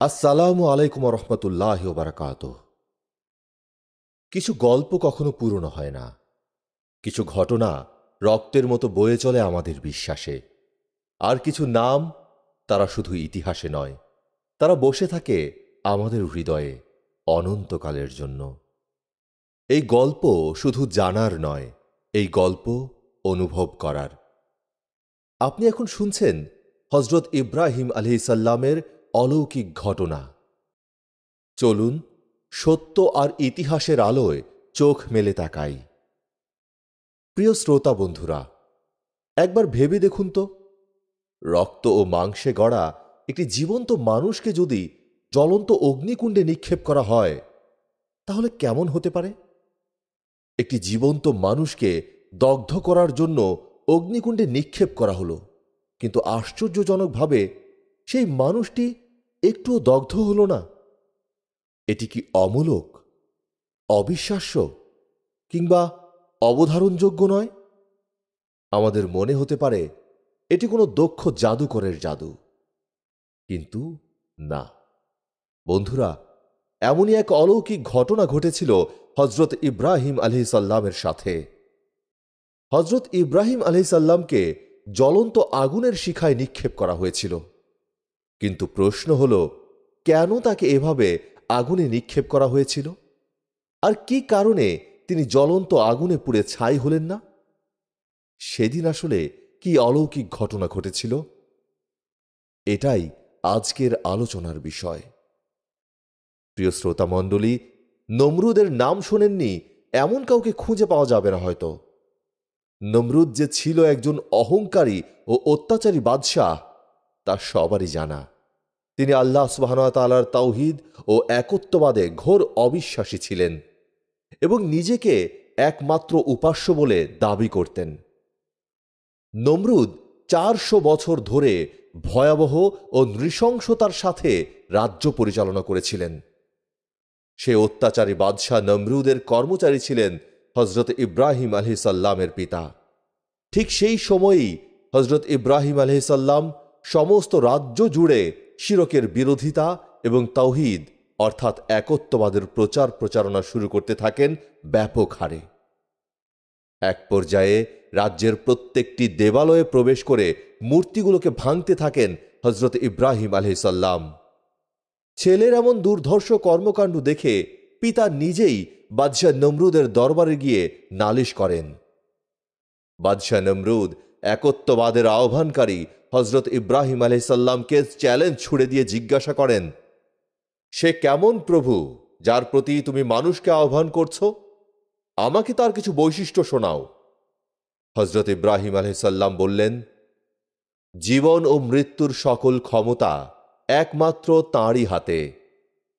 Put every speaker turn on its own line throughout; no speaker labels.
আসসালামু আলাইকুম রহমতুল্লাহি ওয়া বারাকাতুহু। কিছু গল্প কখনো পুরনো হয় না, কিছু ঘটনা রক্তের মতো বয়ে চলে আমাদের বিশ্বাসে, আর কিছু নাম তারা শুধু ইতিহাসে নয়, তারা বসে থাকে আমাদের হৃদয়ে অনন্তকালের জন্য। এই গল্প শুধু জানার নয়, এই গল্প অনুভব করার। আপনি এখন শুনছেন হযরত ইব্রাহিম আলাইহিসসালামের অলৌকিক ঘটনা। চলুন সত্য আর ইতিহাসের আলোয় চোখ মেলে তাকাই। প্রিয় শ্রোতা বন্ধুরা, একবার ভেবে দেখুন তো, রক্ত ও মাংসে গড়া একটি জীবন্ত মানুষকে যদি জ্বলন্ত অগ্নিকুণ্ডে নিক্ষেপ করা হয়, তাহলে কেমন হতে পারে? একটি জীবন্ত মানুষকে দগ্ধ করার জন্য অগ্নিকুণ্ডে নিক্ষেপ করা হলো, কিন্তু আশ্চর্যজনকভাবে সেই মানুষটি একটুও দগ্ধ হল না। এটি কি অমূলক, অবিশ্বাস্য কিংবা অবধারণযোগ্য নয়? আমাদের মনে হতে পারে এটি কোনো দক্ষ জাদুকরের জাদু, কিন্তু না বন্ধুরা, এমনই এক অলৌকিক ঘটনা ঘটেছিল হযরত ইব্রাহিম আলাইহিসসালামের সাথে। হযরত ইব্রাহিম আলাইহিসসালামকে জ্বলন্ত আগুনের শিখায় নিক্ষেপ করা হয়েছিল, কিন্তু প্রশ্ন হল, কেন তাকে এভাবে আগুনে নিক্ষেপ করা হয়েছিল? আর কি কারণে তিনি জ্বলন্ত আগুনে পুড়ে ছাই হলেন না? সেদিন আসলে কি অলৌকিক ঘটনা ঘটেছিল? এটাই আজকের আলোচনার বিষয়। প্রিয় শ্রোতা মণ্ডলী, নমরুদের নাম শোনেননি এমন কাউকে খুঁজে পাওয়া যাবে না হয়তো। নমরুদ যে ছিল একজন অহংকারী ও অত্যাচারী বাদশাহ, তা সবারই জানা। তিনি আল্লাহ সুবহানাহু ওয়া তাআলার তাওহীদ ও একত্ববাদে ঘোর অবিশ্বাসী ছিলেন এবং নিজেকে একমাত্র উপাস্য বলে দাবি করতেন। নমরুদ 400 বছর ধরে ভয়াবহ ও নৃশংসতার সাথে রাজ্য পরিচালনা করেছিলেন। সে অত্যাচারী বাদশাহ নমরুদের কর্মচারী ছিলেন হযরত ইব্রাহিম আলাইহিসসালামের পিতা। ঠিক সেই সময়েই হযরত ইব্রাহিম আলাইহিসসালাম সমস্ত রাজ্য জুড়ে শিরকের বিরোধিতা এবং তাওহীদ অর্থাৎ একত্ববাদের প্রচার প্রচারণা শুরু করতে থাকেন ব্যাপক হারে। এক পর্যায়ে রাজ্যের প্রত্যেকটি দেবালয়ে প্রবেশ করে মূর্তিগুলোকে ভাঙতে থাকেন হযরত ইব্রাহিম আলাইহিসসালাম। ছেলের এমন দুর্ধর্ষ কর্মকাণ্ড দেখে পিতা নিজেই বাদশাহ নমরুদের দরবারে গিয়ে নালিশ করেন। বাদশাহ নমরুদ একত্ববাদের আহ্বানকারী হযরত ইব্রাহিম আলাইহিসসালামকে চ্যালেঞ্জ ছুড়ে দিয়ে জিজ্ঞাসা করেন, সে কেমন প্রভু যার প্রতি তুমি মানুষকে আহ্বান করছো? আমাকে তার কিছু বৈশিষ্ট্য শোনাও। হযরত ইব্রাহিম আলাইহিসসালাম বললেন, জীবন ও মৃত্যুর সকল ক্ষমতা একমাত্র তাঁরই হাতে।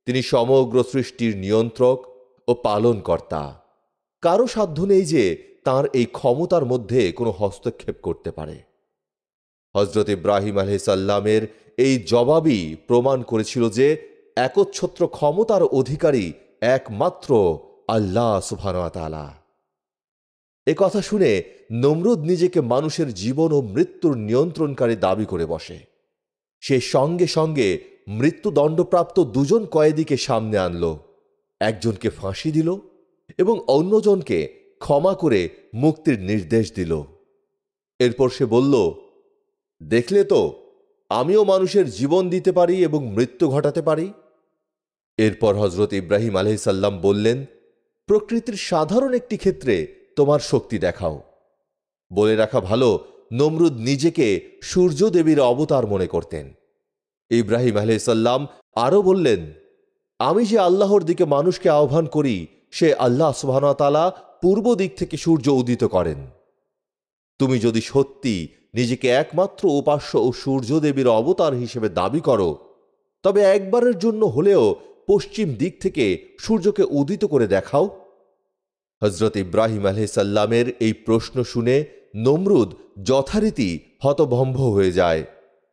তিনি সমগ্র সৃষ্টির নিয়ন্ত্রক ও পালনকর্তা। কারো সাধ্য নেই যে তাঁর এই ক্ষমতার মধ্যে কোনো হস্তক্ষেপ করতে পারে। হযরত ইব্রাহিম আলাইহিসসালামের এই জবাবই প্রমাণ করেছিল যে একচ্ছত্র ক্ষমতার অধিকারী একমাত্র আল্লাহ সুবহানাহু ওয়া তাআলা। এ কথা শুনে নমরুদ নিজেকে মানুষের জীবন ও মৃত্যুর নিয়ন্ত্রণকারী দাবি করে বসে। সে সঙ্গে সঙ্গে মৃত্যুদণ্ডপ্রাপ্ত দুজন কয়েদিকে সামনে আনল, একজনকে ফাঁসি দিল এবং অন্যজনকে ক্ষমা করে মুক্তির নির্দেশ দিল। এরপর সে বলল, দেখলে তো, আমিও মানুষের জীবন দিতে পারি এবং মৃত্যু ঘটাতে পারি। এরপর হযরত ইব্রাহিম আলাইহিসসালাম বললেন, প্রকৃতির সাধারণ একটি ক্ষেত্রে তোমার শক্তি দেখাও। বলে রাখা ভালো, নমরুদ নিজেকে সূর্য দেবীর অবতার মনে করতেন। ইব্রাহিম আলাইহিসসালাম আরও বললেন, আমি যে আল্লাহর দিকে মানুষকে আহ্বান করি, সে আল্লাহ সুবহানাহু ওয়া তাআলা পূর্ব দিক থেকে সূর্য উদিত করেন। তুমি যদি সত্যি নিজেকে একমাত্র উপাস্য ও সূর্য দেবীর অবতার হিসেবে দাবি করো, তবে একবারের জন্য হলেও পশ্চিম দিক থেকে সূর্যকে উদিত করে দেখাও। হযরত ইব্রাহিম আলাইহিসসালামের এই প্রশ্ন শুনে নমরুদ যথারীতি হতভম্ব হয়ে যায়,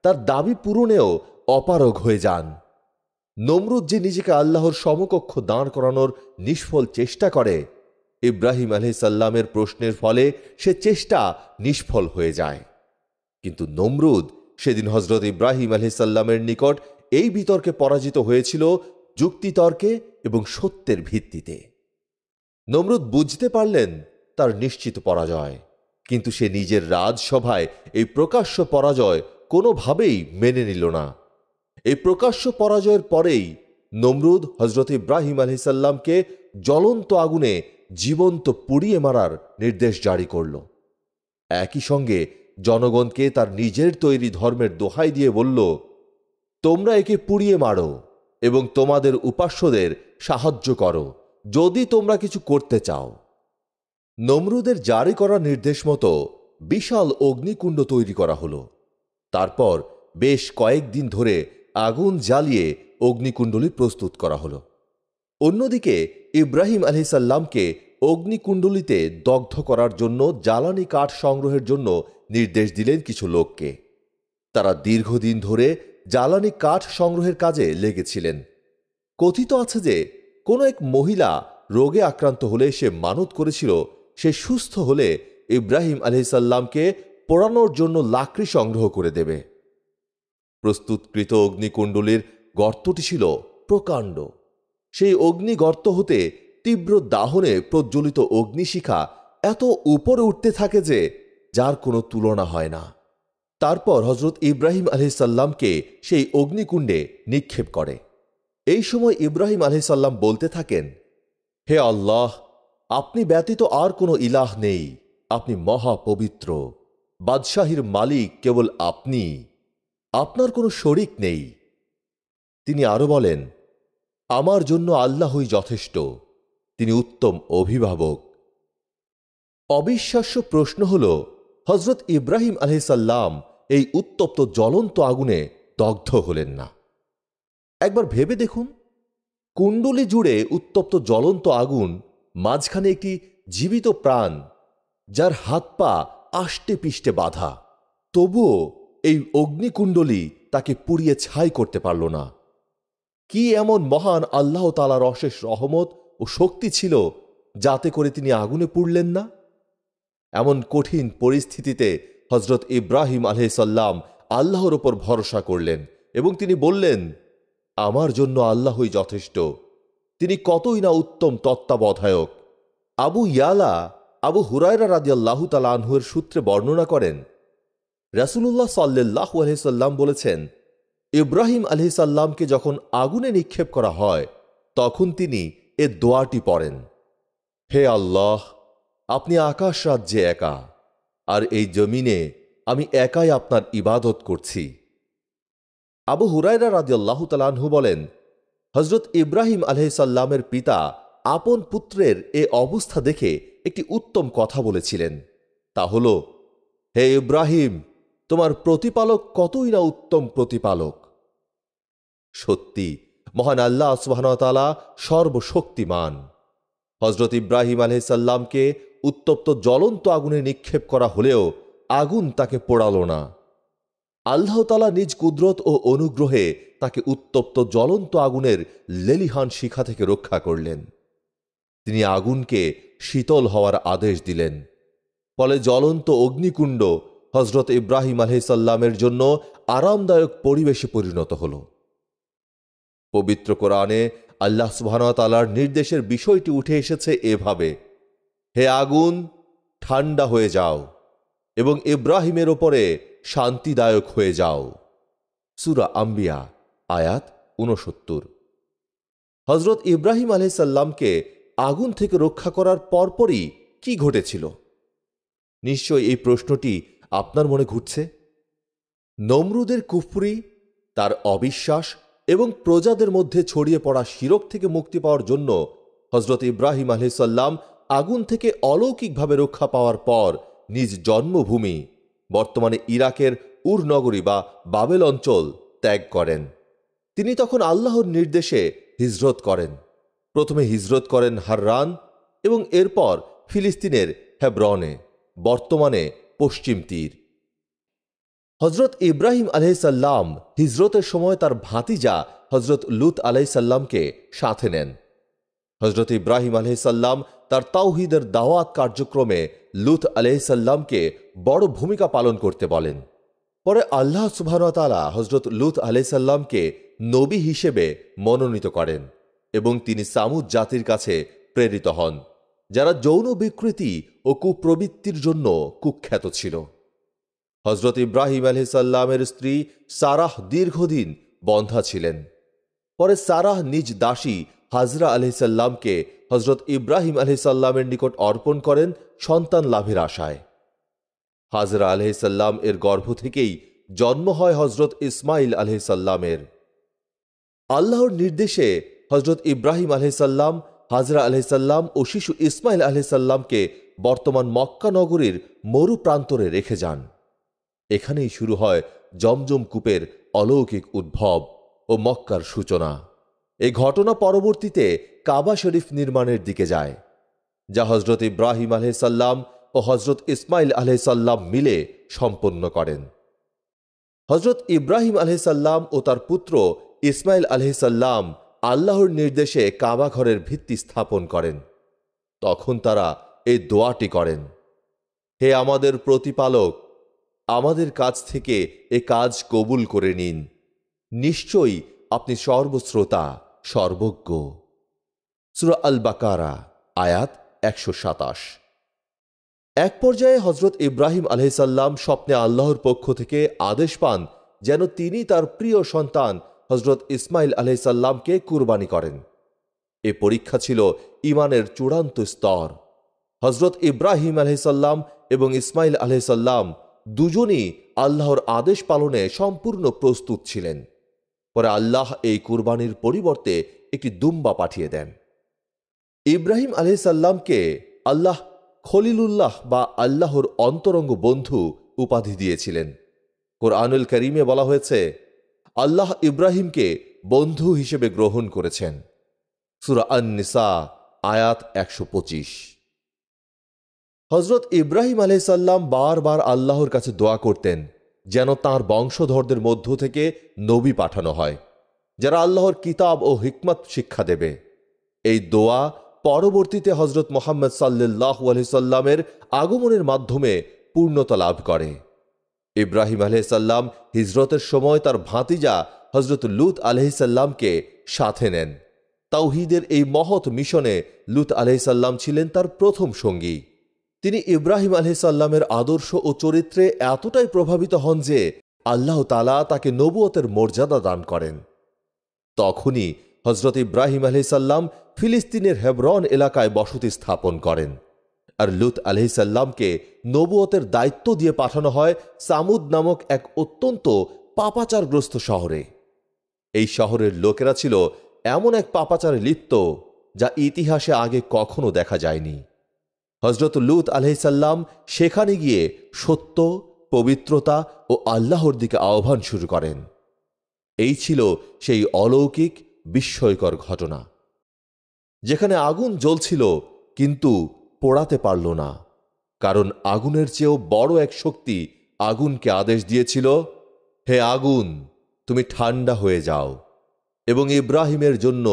তার দাবি পূরণেও অপারগ হয়ে যান। নমরুদ যে নিজেকে আল্লাহর সমকক্ষ দাঁড় করানোর নিষ্ফল চেষ্টা করে, ইব্রাহিম আলাইহিসসালামের প্রশ্নের ফলে সে চেষ্টা নিষ্ফল হয়ে যায়। কিন্তু নমরুদ সেদিন হযরত ইব্রাহিম আলাইহিসসালামের নিকট এই বিতর্কে পরাজিত হয়েছিল যুক্তিতর্কে এবং সত্যের ভিত্তিতে। নমরুদ বুঝতে পারলেন তার নিশ্চিত পরাজয়, কিন্তু সে নিজের রাজসভায় এই প্রকাশ্য পরাজয় কোনোভাবেই মেনে নিল না। এই প্রকাশ্য পরাজয়ের পরেই নমরুদ হজরত ইব্রাহিম আলাইহিসসালামকে জ্বলন্ত আগুনে জীবন্ত পুড়িয়ে মারার নির্দেশ জারি করল। একই সঙ্গে জনগণকে তার নিজের তৈরি ধর্মের দোহাই দিয়ে বলল, তোমরা একে পুড়িয়ে মারো এবং তোমাদের উপাস্যদের সাহায্য করো যদি তোমরা কিছু করতে চাও। নমরুদের জারি করা নির্দেশ মতো বিশাল অগ্নিকুণ্ড তৈরি করা হলো। তারপর বেশ কয়েকদিন ধরে আগুন জ্বালিয়ে অগ্নিকুণ্ডলী প্রস্তুত করা হলো। অন্যদিকে ইব্রাহিম আলাইহিসসালামকে অগ্নিকুণ্ডলিতে দগ্ধ করার জন্য জ্বালানি কাঠ সংগ্রহের জন্য নির্দেশ দিলেন কিছু লোককে। তারা দীর্ঘদিন ধরে জ্বালানি কাঠ সংগ্রহের কাজে লেগেছিলেন। কথিত আছে যে কোনো এক মহিলা রোগে আক্রান্ত হলে সে মানত করেছিল সে সুস্থ হলে ইব্রাহিম আলাইহিসসালামকে পোড়ানোর জন্য লাকড়ি সংগ্রহ করে দেবে। প্রস্তুতকৃত অগ্নিকুণ্ডলীর গর্তটি ছিল প্রকাণ্ড। সেই অগ্নিগর্ত হতে তীব্র দাহনে প্রজ্বলিত অগ্নিশিখা এত উপরে উঠতে থাকে যে যার কোনো তুলনা হয় না। তারপর হজরত ইব্রাহিম আলাইহিসসালামকে সেই অগ্নিকুণ্ডে নিক্ষেপ করে। এই সময় ইব্রাহিম আলাইহিসসালাম বলতে থাকেন, হে আল্লাহ, আপনি ব্যতীত আর কোনো ইলাহ নেই, আপনি মহাপবিত্র, বাদশাহীর মালিক কেবল আপনি, আপনার কোনো শরিক নেই। তিনি আরো বলেন, আমার জন্য আল্লাহই যথেষ্ট, তিনি উত্তম অভিভাবক। অবিশ্বাস্য প্রশ্ন হল, হজরত ইব্রাহিম আলাইহিসসালাম এই উত্তপ্ত জ্বলন্ত আগুনে দগ্ধ হলেন না। একবার ভেবে দেখুন, কুণ্ডলী জুড়ে উত্তপ্ত জ্বলন্ত আগুন, মাঝখানে একটি জীবিত প্রাণ যার হাত পা আষ্টে পিষ্টে বাঁধা, তবুও এই অগ্নিকুণ্ডলী তাকে পুড়িয়ে ছাই করতে পারল না। কি এমন মহান আল্লাহ তাআলার অশেষ রহমত ও শক্তি ছিল যাতে করে তিনি আগুনে পুড়লেন না? এমন কঠিন পরিস্থিতিতে হজরত ইব্রাহিম আলাইহিসসালাম আল্লাহর ওপর ভরসা করলেন এবং তিনি বললেন, আমার জন্য আল্লাহই যথেষ্ট, তিনি কতই না উত্তম তত্ত্বাবধায়ক। আবু ইয়ালা আবু হুরায়রা রাদিয়াল্লাহু তাআলা আনহুর সূত্রে বর্ণনা করেন, রাসূলুল্লাহ সাল্লাল্লাহু আলাইহি সাল্লাম বলেছেন, ইব্রাহিম আলাইহিসসালামকে যখন আগুনে নিক্ষেপ করা হয় তখন তিনি এ দোয়াটি পড়েন, হে আল্লাহ, আপনি আকাশ রাজ্যে একা, আর এই জমিনে আমি একাই আপনার ইবাদত করছি। আবু হুরায়রা রাদিয়াল্লাহু তাআলা আনহু বলেন, হজরত ইব্রাহিম আলাইহিসসালামের পিতা আপন পুত্রের এ অবস্থা দেখে একটি উত্তম কথা বলেছিলেন, তা হল, হে ইব্রাহিম, তোমার প্রতিপালক কতই না উত্তম প্রতিপালক। সত্যি মহান আল্লাহ সুবহানাহু ওয়া তাআলা সর্বশক্তিমান। হজরত ইব্রাহিম আলাইহিসসালামকে উত্তপ্ত জ্বলন্ত আগুনে নিক্ষেপ করা হলেও আগুন তাকে পোড়াল না। আল্লাহ তাআলা নিজ কুদরত ও অনুগ্রহে তাকে উত্তপ্ত জ্বলন্ত আগুনের লেলিহান শিখা থেকে রক্ষা করলেন। তিনি আগুনকে শীতল হওয়ার আদেশ দিলেন। ফলে জ্বলন্ত অগ্নিকুণ্ড হজরত ইব্রাহিম আলাইহিসসালামের জন্য আরামদায়ক পরিবেশে পরিণত হল। পবিত্র কোরআনে আল্লাহ সুবহানাহু ওয়া তাআলার নির্দেশের বিষয়টি উঠে এসেছে এভাবে, হে আগুন, ঠান্ডা হয়ে যাও এবং ইব্রাহিমের ওপরে শান্তিদায়ক হয়ে যাও। সূরা আম্বিয়া আয়াত ৬৯। হজরত ইব্রাহিম আলাইহিসসালামকে আগুন থেকে রক্ষা করার পরপরই কি ঘটেছিল? নিশ্চয় এই প্রশ্নটি আপনার মনে ঘুরছে। নমরুদের কুফরি, তার অবিশ্বাস এবং প্রজাদের মধ্যে ছড়িয়ে পড়া শিরক থেকে মুক্তি পাওয়ার জন্য হজরত ইব্রাহিম আলাইহিসসালাম আগুন থেকে অলৌকিকভাবে রক্ষা পাওয়ার পর নিজ জন্মভূমি, বর্তমানে ইরাকের উর নগরী বা বাবেল অঞ্চল ত্যাগ করেন। তিনি তখন আল্লাহর নির্দেশে হিজরত করেন। প্রথমে হিজরত করেন হাররান এবং এরপর ফিলিস্তিনের হেব্রনে, বর্তমানে পশ্চিম তীর। হজরত ইব্রাহিম আলাইহিসসালাম হিজরতের সময় তার ভাতিজা হজরত লূত আলাইহিসসালামকে সাথে নেন। হজরত ইব্রাহিম আলাইহিসসালাম তার তাওহীদের দাওয়াত কার্যক্রমে লূত আলাইহিসসালামকে বড় ভূমিকা পালন করতে বলেন। পরে আল্লাহ সুবহানাহু ওয়া তাআলা হজরত লূত আলাইহিসসালামকে নবী হিসেবে মনোনীত করেন এবং তিনি সামুদ জাতির কাছে প্রেরিত হন, যারা যৌন বিকৃতি ও কুপ্রবৃত্তির জন্য কুখ্যাত ছিল। হজরত ইব্রাহিম আলাইহিসসালামের স্ত্রী সারাহ দীর্ঘদিন বন্ধ্যা ছিলেন। পরে সারাহ নিজ দাসী হাজরা আলাইহিসসালামকে হজরত ইব্রাহিম আলাইহিসসালামের নিকট অর্পণ করেন সন্তান লাভের আশায়। হাজরা আলাইহিসসালাম এর গর্ভ থেকেই জন্ম হয় হজরত ইসমাইল আলাইহিসসালামের। আল্লাহর নির্দেশে হজরত ইব্রাহিম আলাইহিসসালাম, হাজরা আলাইহিসসালাম ও শিশু ইসমাইল আলাইহিসসালামকে বর্তমান মক্কা নগরীর মরু প্রান্তরে রেখে যান। এখানেই শুরু হয় জমজম কূপের অলৌকিক উদ্ভব ও মক্কার সূচনা। এই ঘটনা পরবর্তীতে কাবা শরীফ নির্মাণের দিকে যায়, যা হজরত ইব্রাহিম আলাইহিসসালাম ও হজরত ইসমাইল আলাইহিসসালাম মিলে সম্পন্ন করেন। হজরত ইব্রাহিম আলাইহিসসালাম ও তার পুত্র ইসমাইল আলাইহিসসালাম আল্লাহর নির্দেশে কাবা ঘরের ভিত্তি স্থাপন করেন। তখন তারা এই দোয়াটি করেন, হে আমাদের প্রতিপালক, আমাদের কাছ থেকে এ কাজ কবুল করে নিন। নিশ্চয়ই আপনি সর্বশ্রোতা, সর্বজ্ঞ। সূরা আল বাকারা, আয়াত ১২৭। এক পর্যায়ে হজরত ইব্রাহিম আলাইহিসসালাম স্বপ্নে আল্লাহর পক্ষ থেকে আদেশ পান যেন তিনি তার প্রিয় সন্তান হজরত ইসমাইল আলাইহিসসালামকে কুরবানি করেন। এ পরীক্ষা ছিল ঈমানের চূড়ান্ত স্তর। হজরত ইব্রাহিম আলাইহিসসালাম এবং ইসমাইল আলাইহিসসালাম দুজনই আল্লাহর আদেশ পালনে সম্পূর্ণ প্রস্তুত ছিলেন। পরে আল্লাহ এই কুরবানির পরিবর্তে একটি দুম্বা পাঠিয়ে দেন। ইব্রাহিম আলাইহিসসালামকে আল্লাহ খলিলুল্লাহ বা আল্লাহর অন্তরঙ্গ বন্ধু উপাধি দিয়েছিলেন। কোরআনুল কারীমে বলা হয়েছে, আল্লাহ ইব্রাহিমকে বন্ধু হিসেবে গ্রহণ করেছেন। সূরা আন-নিসা, আয়াত ১২৫। হজরত ইব্রাহিম আলাইহিসসালাম বারবার আল্লাহর কাছে দোয়া করতেন যেন তাঁর বংশধরদের মধ্য থেকে নবী পাঠানো হয়, যারা আল্লাহর কিতাব ও হিকমত শিক্ষা দেবে। এই দোয়া পরবর্তীতে হজরত মুহাম্মদ সাল্লাল্লাহু আলাইহি সাল্লামের আগমনের মাধ্যমে পূর্ণতা লাভ করে। ইব্রাহিম আলাইহিসসালাম হিজরতের সময় তার ভাতিজা হজরত লূত আলাইহিসসালামকে সাথে নেন। তাওহীদের এই মহৎ মিশনে লূত আলাইহিসসালাম ছিলেন তার প্রথম সঙ্গী। তিনি ইব্রাহিম আলাইহিসসালামের আদর্শ ও চরিত্রে এতটাই প্রভাবিত হন যে আল্লাহ তাআলা তাকে নবুয়তের মর্যাদা দান করেন। তখনই হজরত ইব্রাহিম আলাইহিসসালাম ফিলিস্তিনের হেবরন এলাকায় বসতি স্থাপন করেন, আর লূত আলাইহিসসালামকে নবুয়তের দায়িত্ব দিয়ে পাঠানো হয় সামুদ নামক এক অত্যন্ত পাপাচারগ্রস্ত শহরে। এই শহরের লোকেরা ছিল এমন এক পাপাচারে লিপ্ত যা ইতিহাসে আগে কখনো দেখা যায়নি। হজরত লূত আলাইহিসসালাম সেখানে গিয়ে সত্য, পবিত্রতা ও আল্লাহর দিকে আহ্বান শুরু করেন। এই ছিল সেই অলৌকিক বিস্ময়কর ঘটনা, যেখানে আগুন জ্বলছিল কিন্তু পোড়াতে পারল না, কারণ আগুনের চেয়েও বড় এক শক্তি আগুনকে আদেশ দিয়েছিল, হে আগুন, তুমি ঠান্ডা হয়ে যাও এবং ইব্রাহিমের জন্য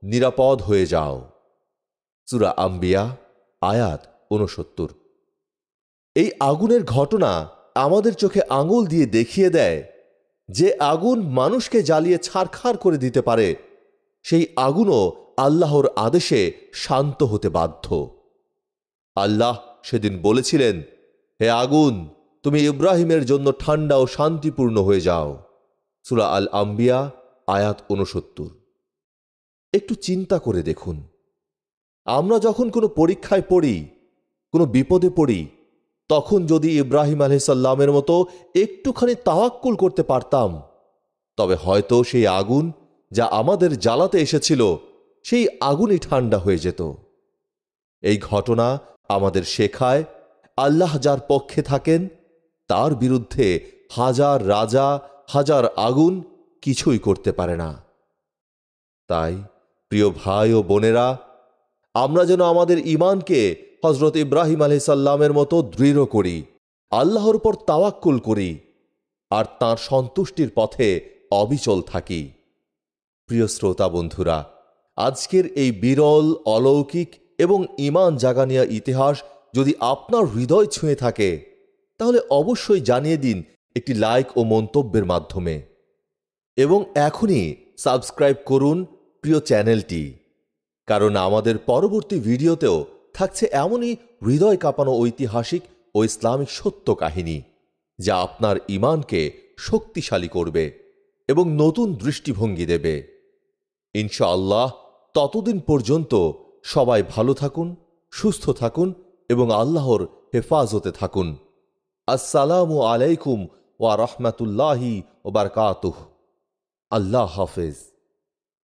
নিরাপদ হয়ে যাও। সূরা আম্বিয়া, আয়াত ৬৯। এই আগুনের ঘটনা আমাদের চোখে আঙুল দিয়ে দেখিয়ে দেয় যে আগুন মানুষকে জ্বালিয়ে ছারখার করে দিতে পারে, সেই আগুনও আল্লাহর আদেশে শান্ত হতে বাধ্য। আল্লাহ সেদিন বলেছিলেন, হে আগুন, তুমি ইব্রাহিমের জন্য ঠান্ডা ও শান্তিপূর্ণ হয়ে যাও। সূরা আল আম্বিয়া, আয়াত ৬৯। একটু চিন্তা করে দেখুন, আমরা যখন কোনো পরীক্ষায় পড়ি, কোনো বিপদে পড়ি, তখন যদি ইব্রাহিম আলাইহিসসালামের মতো একটুখানি তাওয়াক্কুল করতে পারতাম, তবে হয়তো সেই আগুন যা আমাদের জ্বালাতে এসেছিল সেই আগুনই ঠান্ডা হয়ে যেত। এই ঘটনা আমাদের শেখায়, আল্লাহ যার পক্ষে থাকেন তার বিরুদ্ধে হাজার রাজা, হাজার আগুন কিছুই করতে পারে না। তাই প্রিয় ভাই ও বোনেরা, আমরা যেন আমাদের ঈমানকে হজরত ইব্রাহিম আলাইহিসসালামের মতো দৃঢ় করি, আল্লাহর উপর তাওয়াক্কুল করি আর তাঁর সন্তুষ্টির পথে অবিচল থাকি। প্রিয় শ্রোতা বন্ধুরা, আজকের এই বিরল, অলৌকিক এবং ঈমান জাগানিয়া ইতিহাস যদি আপনার হৃদয় ছুঁয়ে থাকে, তাহলে অবশ্যই জানিয়ে দিন একটি লাইক ও মন্তব্যের মাধ্যমে, এবং এখনই সাবস্ক্রাইব করুন প্রিয় চ্যানেলটি, কারণ আমাদের পরবর্তী ভিডিওতেও থাকছে এমনই হৃদয় কাঁপানো ঐতিহাসিক ও ইসলামিক সত্য কাহিনী, যা আপনার ঈমানকে শক্তিশালী করবে এবং নতুন দৃষ্টিভঙ্গি দেবে। ইনশাআল্লাহ, ততদিন পর্যন্ত সবাই ভালো থাকুন, সুস্থ থাকুন এবং আল্লাহর হেফাজতে থাকুন। আসসালামু আলাইকুম ওয়া রাহমাতুল্লাহি ওয়া বারাকাতুহু। আল্লাহ হাফেজ।